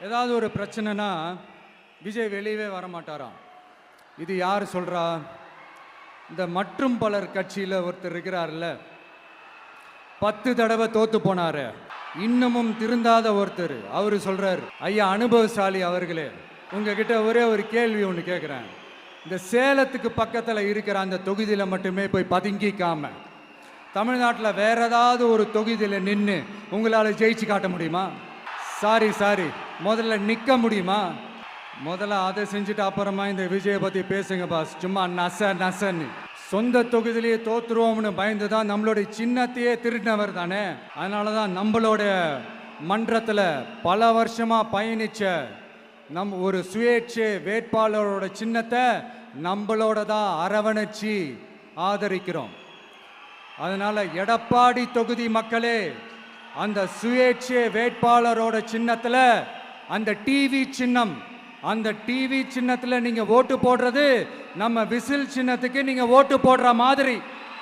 ஏதாவது ஒரு பிரச்சனைனா விஜய் வெளியவே வர மாட்டாராம். இது யார் சொல்றா? இந்த மற்றும் பலர் கட்சியில் ஒருத்தர் இருக்கிறார்ல, 10 தடவை தோத்து போனாரு, இன்னமும் திருந்தாத ஒருத்தர். அவரு சொல்றாரு, ஐயா அனுபவசாலி அவர்களே, உங்ககிட்ட ஒரே ஒரு கேள்வி ஒன்று கேட்குறேன். இந்த சேலத்துக்கு பக்கத்தில் இருக்கிற அந்த தொகுதியில் மட்டுமே போய் பதுங்கிக்காம தமிழ்நாட்டில் வேற ஏதாவது ஒரு தொகுதியில் நின்று உங்களால் ஜெயிச்சு காட்ட முடியுமா? சாரி, முதல்ல நிற்க முடியுமா? முதல்ல அதை செஞ்சுட்டு அப்புறமா இந்த விஜயை பற்றி பேசுங்க பாஸ். சும்மா நசன்னு சொந்த தொகுதியிலேயே தோத்துருவோம்னு பயந்து தான் நம்மளுடைய சின்னத்தையே திருடினவர் தானே. அதனால தான் நம்மளோட மன்றத்தில் பல வருஷமாக பயணிச்ச ஒரு சுயேட்சை வேட்பாளரோட சின்னத்தை நம்மளோட தான் அரவணைச்சி ஆதரிக்கிறோம். அதனால எடப்பாடி தொகுதி மக்களே, அந்த சுயேட்சை வேட்பாளரோட சின்னத்தில் அந்த டிவி சின்னம், அந்த டிவி சின்னத்தில் நீங்க ஓட்டு போடுறது நம்ம விசில் சின்னத்துக்கு நீங்க ஓட்டு போடுற மாதிரி.